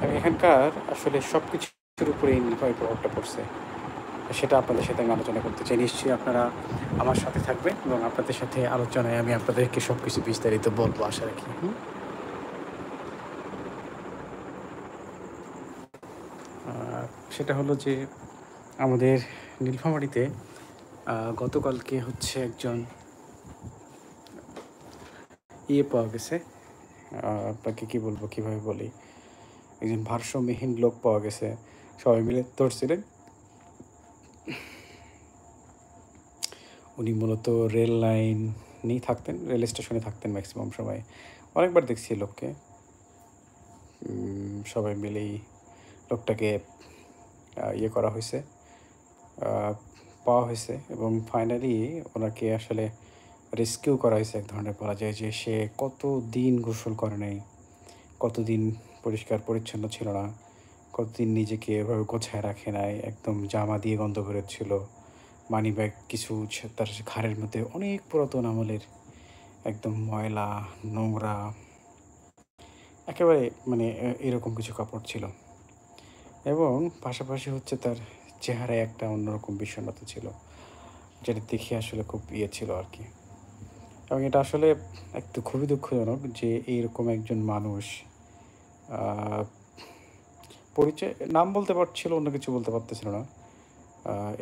এবং এখানকার আসলে সব কিছুর উপরেই নীলফামারীর প্রভাবটা পড়ছে। সেটা আপনাদের সাথে আমি আলোচনা করতে চাই। নিশ্চয়ই আপনারা আমার সাথে থাকবেন এবং আপনাদের সাথে আলোচনায় আমি আপনাদেরকে সব কিছু বিস্তারিত বলবো আশা রাখি। সেটা হলো যে আমাদের নীলফামারীতে গতকালকে হচ্ছে একজন পাওয়া গেছে। আপনাকে কী বলবো, কীভাবে বলি, একজন ভারসাম্যহীন লোক পাওয়া গেছে। সবাই মিলে ধরছিলেন। উনি মূলত রেল লাইনেই থাকতেন, রেল স্টেশনে থাকতেন ম্যাক্সিমাম সময়। অনেকবার দেখছি লোককে। সবাই মিলেই লোকটাকে করা হয়েছে, পাওয়া হয়েছে এবং ফাইনালি ওনাকে আসলে রেস্কিউ করা হয়েছে। এক ধরনের বলা যায় যে সে কতদিন গোসল করে নাই, কতদিন পরিষ্কার পরিচ্ছন্ন ছিল না, কতদিন নিজেকে এভাবে গোছায় রাখে নাই, একদম জামা দিয়ে গন্ধ বেরোচ্ছিল, মানি ব্যাগ কিছু তার ঘাড়ের মধ্যে অনেক পুরাতন আমলের একদম ময়লা নোংরা একেবারে মানে এরকম কিছু কাপড় ছিল। এবং পাশাপাশি হচ্ছে তার চেহারায় একটা অন্যরকম বিষণ্ণতা ছিল, যেটা দেখে আসলে খুব ছিল আর কি। এবং এটা আসলে একটু খুবই দুঃখজনক যে এইরকম একজন মানুষ পরিচয় নাম বলতে পারছিল, অন্য কিছু বলতে পারতেছিল না,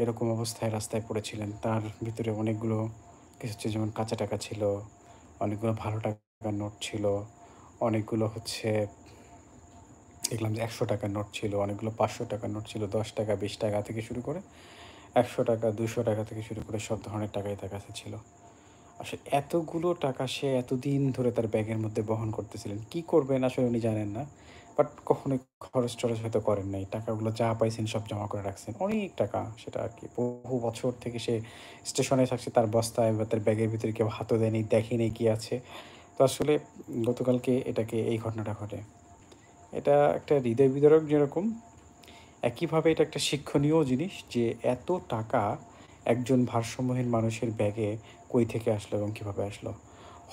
এরকম অবস্থায় রাস্তায় পড়েছিলেন। তার ভিতরে অনেকগুলো কিছু হচ্ছে, যেমন কাঁচা টাকা ছিল, অনেকগুলো ভালো টাকার নোট ছিল, অনেকগুলো হচ্ছে দেখলাম যে 100 টাকার নোট ছিল, অনেকগুলো 500 টাকার নোট ছিল, 10 টাকা 20 টাকা থেকে শুরু করে 100 টাকা 200 টাকা থেকে শুরু করে সব ধরনের টাকাই তার কাছে ছিল। আসলে এতগুলো টাকা সে এতদিন ধরে তার ব্যাগের মধ্যে বহন করতেছিলেন। কি করবেন আসলে উনি জানেন না। বাট কখনোই খরচ-টরচ হয়তো করেন নাই। টাকাগুলো যা পাইছেন সব জমা করে রাখছেন। অনেক টাকা সেটা আরকি। বহু বছর থেকে সে স্টেশনে থাকছে, তার বস্তায় বা তার ব্যাগের ভিতরে কেউ হাতও দেয়নি, দেখেনি কি আছে। তো আসলে গতকালকে এই ঘটনাটা ঘটে। এটা একটা হৃদয় বিদারক যেরকম, একইভাবে এটা একটা শিক্ষণীয় জিনিস যে এত টাকা একজন ভারসাম্যহীন মানুষের ব্যাগে কই থেকে আসলো এবং কীভাবে আসলো।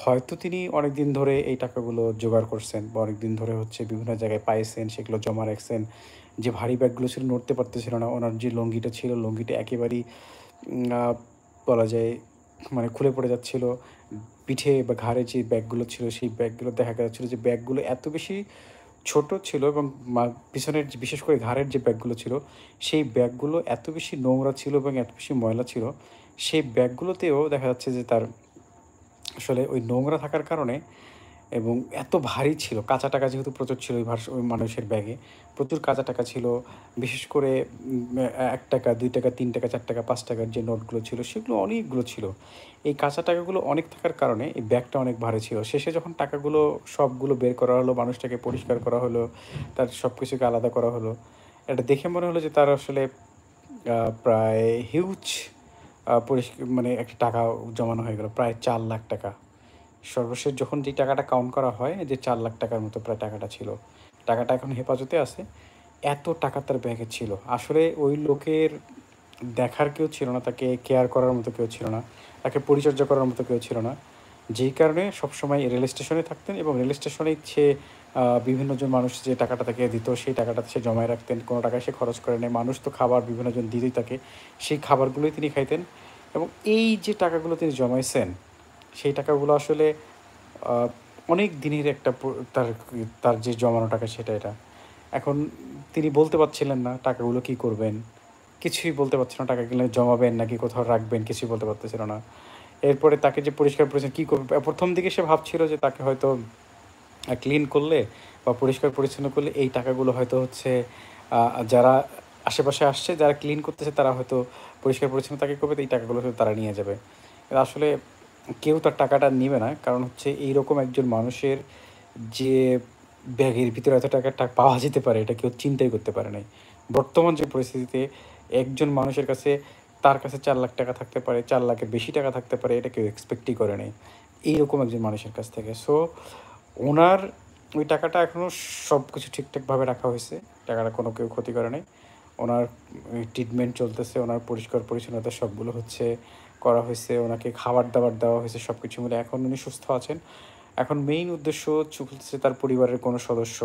হয়তো তিনি অনেক দিন ধরে এই টাকাগুলো জোগাড় করছেন বা অনেক দিন ধরে হচ্ছে বিভিন্ন জায়গায় পাইছেন, সেগুলো জমা রাখছেন। যে ভারী ব্যাগগুলো ছিল, নড়তে পারতেছিল না, ওনার যে লুঙ্গিটা ছিল, লুঙ্গিটা একেবারেই বলা যায় মানে খুলে পড়ে যাচ্ছিল। পিঠে বা ঘাড়ে যে ব্যাগগুলো ছিল, সেই ব্যাগগুলো দেখা যাচ্ছিল যে ব্যাগগুলো এত বেশি ছোট ছিল এবং পিছনের বিশেষ করে ঘাড়ের যে ব্যাগগুলো ছিল, সেই ব্যাগগুলো এত বেশি নোংরা ছিল এবং এত বেশি ময়লা ছিল, সেই ব্যাগগুলোতেও দেখা যাচ্ছে যে তার আসলে ওই নোংরা থাকার কারণে এবং এত ভারী ছিল, কাঁচা টাকা যেহেতু প্রচুর ছিল ওই মানুষের ব্যাগে, প্রচুর কাঁচা টাকা ছিল। বিশেষ করে ৳১, ৳২, ৳৩, ৳৪, ৳৫ যে নোটগুলো ছিল, সেগুলো অনেকগুলো ছিল। এই কাঁচা টাকাগুলো অনেক থাকার কারণে এই ব্যাগটা অনেক ভারী ছিল। শেষে যখন টাকাগুলো সবগুলো বের করা হলো, মানুষটাকে পরিষ্কার করা হলো, তার সব কিছুকে আলাদা করা হলো, এটা দেখে মনে হলো যে তার আসলে প্রায় হিউজ মানে একটা টাকা জমানো হয়ে গেল, প্রায় ৳৪,০০,০০০। সর্বশেষ যখন যে টাকাটা কাউন্ট করা হয় যে ৳4,00,000 মতো প্রায় টাকাটা ছিল। টাকাটা এখন হেফাজতে আছে। এত টাকা তার ব্যাগে ছিল। আসলে ওই লোকের দেখার কেউ ছিল না, তাকে কেয়ার করার মতো কেউ ছিল না, তাকে পরিচর্যা করার মতো কেউ ছিল না। যেই কারণে সবসময় রেল স্টেশনে থাকতেন এবং রেল স্টেশনেই সে বিভিন্নজন মানুষ যে টাকাটা তাকে দিত, সেই টাকাটা সে জমায় রাখতেন। কোনো টাকা সে খরচ করে নাই। মানুষ তো খাবার বিভিন্নজন দিতই তাকে। সেই খাবারগুলোই তিনি খাইতেন এবং এই যে টাকাগুলো তিনি জমাইছেন, সেই টাকাগুলো আসলে আ অনেক দিনের একটা তার তার যে জমানো টাকা সেটা এটা। এখন তিনি বলতে পারছিলেন না টাকাগুলো কী করবেন? কিছুই বলতে পারছিল না। টাকাগুলো জমাবেন নাকি কোথাও রাখবেন, কিছুই বলতে পারতেছিল না। এরপরে তাকে যে পরিষ্কার পরিচ্ছন্ন কী করবে? ১ম দিকে সে ভাবছিল যে তাকে হয়তো ক্লিন করলে বা পরিষ্কার পরিচ্ছন্ন করলে এই টাকাগুলো হয়তো হচ্ছে আ যারা আশেপাশে আসছে, যারা ক্লিন করতেছে তারা হয়তো পরিষ্কার পরিচ্ছন্ন তাকে করবে, তো এই টাকাগুলো হয়তো তারা নিয়ে যাবে। আসলে কেউ তার টাকাটা নিবে না। কারণ হচ্ছে এইরকম একজন মানুষের যে ব্যাগের ভিতরে এত টাকা পাওয়া যেতে পারে, এটা কেউ চিন্তাই করতে পারে নাই। বর্তমান যে পরিস্থিতিতে একজন মানুষের কাছে, তার কাছে ৳4,00,000 থাকতে পারে, 4,00,000 এর বেশি টাকা থাকতে পারে, এটা কেউ এক্সপেক্টই করে নাই এইরকম একজন মানুষের কাছ থেকে। সো উনার ওই টাকাটা এখনও সব কিছু ঠিকঠাকভাবে রাখা হয়েছে। টাকাটা কোনো কেউ ক্ষতি করে নাই। ওনার ট্রিটমেন্ট চলতেছে, ওনার পরিষ্কার পরিচ্ছন্নতা সবগুলো হচ্ছে করা হয়েছে, ওনাকে খাবার-দাবার দেওয়া হয়েছে, সব কিছু মিলে এখন উনি সুস্থ আছেন। এখন মেইন উদ্দেশ্য চলতেছে তার পরিবারের কোনো সদস্য